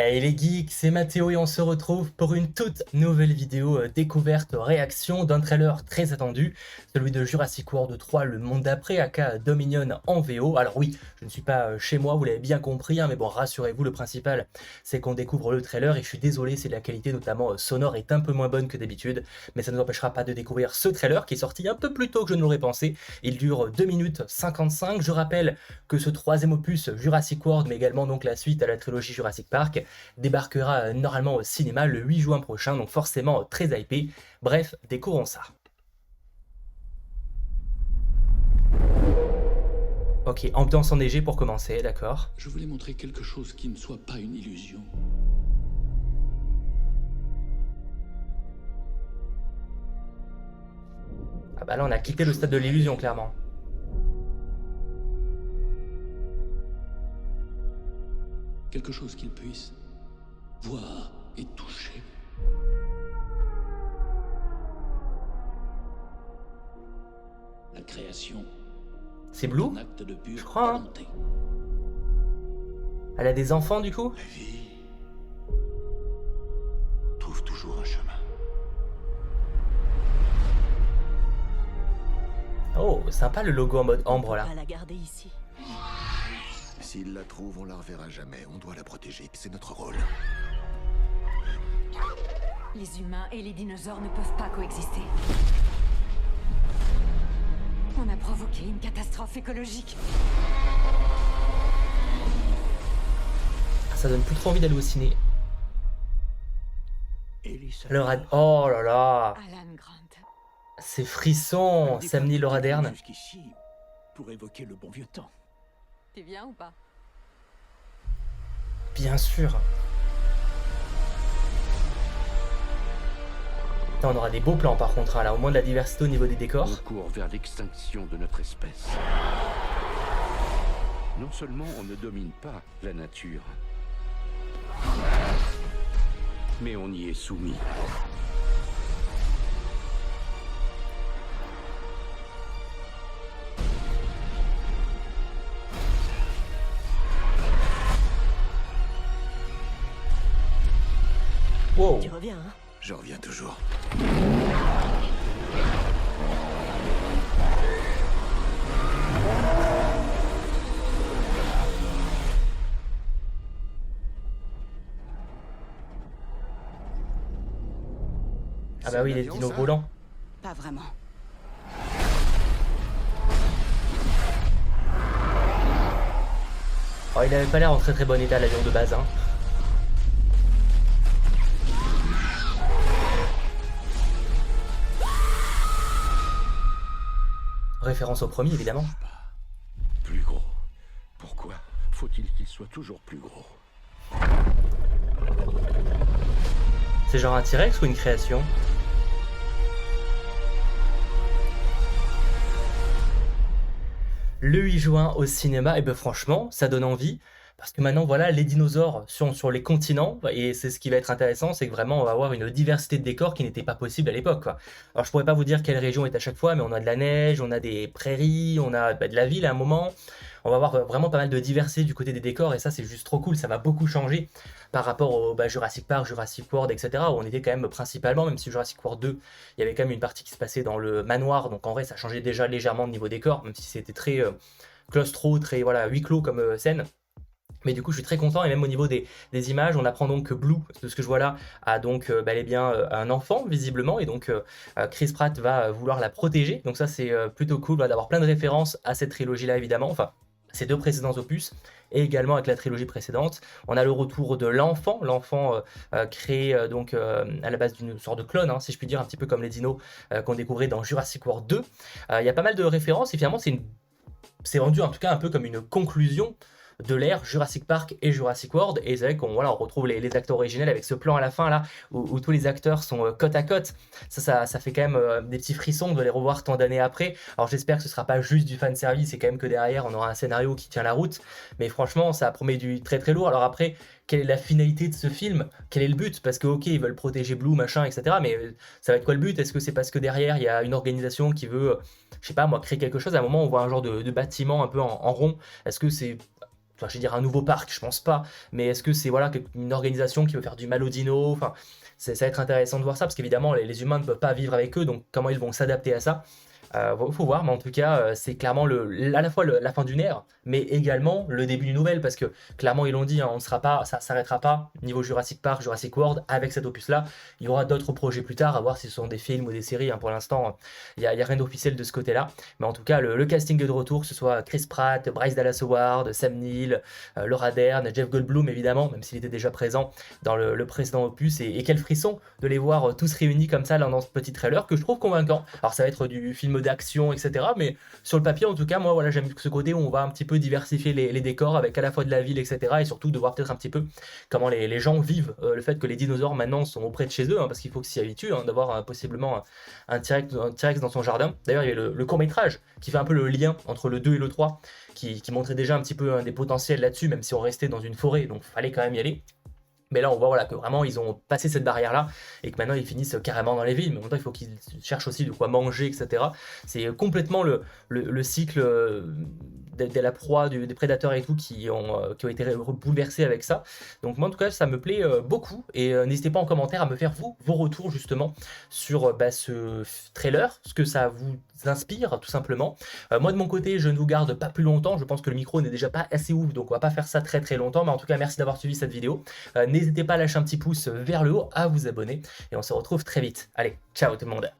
Hey les geeks, c'est Mathéo et on se retrouve pour une toute nouvelle vidéo découverte réaction d'un trailer très attendu, celui de Jurassic World 3, le monde d'après, aka Dominion en VO. Alors oui, je ne suis pas chez moi, vous l'avez bien compris, hein, mais bon, rassurez-vous, le principal, c'est qu'on découvre le trailer et je suis désolé si la qualité notamment sonore est un peu moins bonne que d'habitude, mais ça ne nous empêchera pas de découvrir ce trailer qui est sorti un peu plus tôt que je ne l'aurais pensé. Il dure 2 minutes 55, je rappelle que ce troisième opus, Jurassic World, mais également donc la suite à la trilogie Jurassic Park, débarquera normalement au cinéma le 8 juin prochain, donc forcément très hypé. Bref, découvrons ça. Ok, ambiance enneigée pour commencer, d'accord. Je voulais montrer quelque chose qui ne soit pas une illusion. Ah bah là on a quitté le stade de l'illusion clairement. Quelque chose qu'il puisse voir et toucher. La création. C'est Blue, un acte de pure je crois, hein. volonté. Elle a des enfants du coup. La vie trouve toujours un chemin. Oh, sympa le logo en mode ambre là. On va la garder ici. S'il la trouve, on la reverra jamais. On doit la protéger. C'est notre rôle. Les humains et les dinosaures ne peuvent pas coexister. On a provoqué une catastrophe écologique. Ah, ça donne plus trop envie d'aller au ciné. Oh là là, Alan Grant. ces frissons, Sam Neill, Laura Dern. Jusqu'ici, pour évoquer le bon vieux temps. Tu viens ou pas? Bien sûr. Putain, on aura des beaux plans par contre, hein, là, au moins de la diversité au niveau des décors. On court vers l'extinction de notre espèce. Non seulement on ne domine pas la nature, mais on y est soumis. Wow. Tu reviens, hein? Je reviens toujours. Ah bah oui, les dinos volants. Pas vraiment. Oh, il avait pas l'air en très bon état l'avion de base, hein. Référence au premier évidemment. Plus gros. Pourquoi faut-il qu'il soit toujours plus gros? C'est genre un T-Rex ou une création? Le 8 juin au cinéma, et ben franchement, ça donne envie. Parce que maintenant, voilà, les dinosaures sont sur les continents, et c'est ce qui va être intéressant, c'est que vraiment, on va avoir une diversité de décors qui n'était pas possible à l'époque, quoi. Alors, je pourrais pas vous dire quelle région est à chaque fois, mais on a de la neige, on a des prairies, on a de la ville à un moment. On va avoir vraiment pas mal de diversité du côté des décors, et ça, c'est juste trop cool. Ça va beaucoup changer par rapport au Jurassic Park, Jurassic World, etc., où on était quand même principalement, même si Jurassic World 2, il y avait quand même une partie qui se passait dans le manoir, donc en vrai, ça changeait déjà légèrement de niveau décor, même si c'était très claustro, très voilà, huis clos comme scène. Mais du coup, je suis très content, et même au niveau des images, on apprend donc que Blue, de ce que je vois là, a donc bel et bien un enfant, visiblement, et donc Chris Pratt va vouloir la protéger. Donc ça, c'est plutôt cool d'avoir plein de références à cette trilogie-là, évidemment, enfin, ces deux précédents opus, et également avec la trilogie précédente. On a le retour de l'enfant, créé donc à la base d'une sorte de clone, hein, si je puis dire, un petit peu comme les dinos qu'on découvrait dans Jurassic World 2. Il y a pas mal de références, et finalement, c'est rendu en tout cas un peu comme une conclusion de l'ère Jurassic Park et Jurassic World, et c'est vrai qu'on voilà, on retrouve les acteurs originels avec ce plan à la fin là où tous les acteurs sont côte à côte. Ça fait quand même des petits frissons de les revoir tant d'années après. Alors j'espère que ce sera pas juste du fan service et quand même que derrière on aura un scénario qui tient la route, mais franchement ça promet du très très lourd. Alors après, quelle est la finalité de ce film? Quel est le but? Parce que ok, ils veulent protéger Blue, machin, etc. Mais ça va être quoi le but? Est-ce que c'est parce que derrière il y a une organisation qui veut, je sais pas moi, créer quelque chose? À un moment on voit un genre de bâtiment un peu en rond. Est-ce que c'est enfin, je veux dire un nouveau parc, je pense pas, mais est-ce que c'est voilà une organisation qui veut faire du mal aux dinos, enfin, ça va être intéressant de voir ça, parce qu'évidemment, les humains ne peuvent pas vivre avec eux, donc comment ils vont s'adapter à ça? Faut voir, mais en tout cas, c'est clairement à la fois la fin d'une ère, mais également le début d'une nouvelle, parce que clairement, ils l'ont dit, hein, ça s'arrêtera pas niveau Jurassic Park, Jurassic World, avec cet opus-là. Il y aura d'autres projets plus tard, à voir si ce sont des films ou des séries. Hein. Pour l'instant, il y a rien d'officiel de ce côté-là. Mais en tout cas, le casting est de retour, que ce soit Chris Pratt, Bryce Dallas Howard, Sam Neill, Laura Dern, Jeff Goldblum, évidemment, même s'il était déjà présent dans le précédent opus. Et quel frisson de les voir tous réunis comme ça là, dans ce petit trailer, que je trouve convaincant. Alors, ça va être du film d'action, etc. Mais sur le papier, en tout cas, moi, voilà, j'aime ce côté où on va un petit peu diversifier les décors avec à la fois de la ville, etc. Et surtout de voir peut-être un petit peu comment les gens vivent le fait que les dinosaures maintenant sont auprès de chez eux, hein, parce qu'il faut qu'ils s'y habituent, hein, d'avoir possiblement un T-Rex dans son jardin. D'ailleurs, il y a le court-métrage qui fait un peu le lien entre le 2 et le 3, qui montrait déjà un petit peu des potentiels là-dessus, même si on restait dans une forêt, donc il fallait quand même y aller. Mais là, on voit voilà, que vraiment, ils ont passé cette barrière-là et que maintenant, ils finissent carrément dans les villes. Mais en même temps, il faut qu'ils cherchent aussi de quoi manger, etc. C'est complètement le cycle de la proie, des prédateurs et tout qui ont été bouleversés avec ça. Donc moi, en tout cas, ça me plaît beaucoup. Et n'hésitez pas en commentaire à me faire, vos retours, justement, sur ce trailer, ce que ça vous inspire, tout simplement. Moi, de mon côté, je ne vous garde pas plus longtemps. Je pense que le micro n'est déjà pas assez ouf, donc on va pas faire ça très très longtemps. Mais en tout cas, merci d'avoir suivi cette vidéo. N'hésitez pas à lâcher un petit pouce vers le haut, à vous abonner, et on se retrouve très vite. Allez, ciao tout le monde!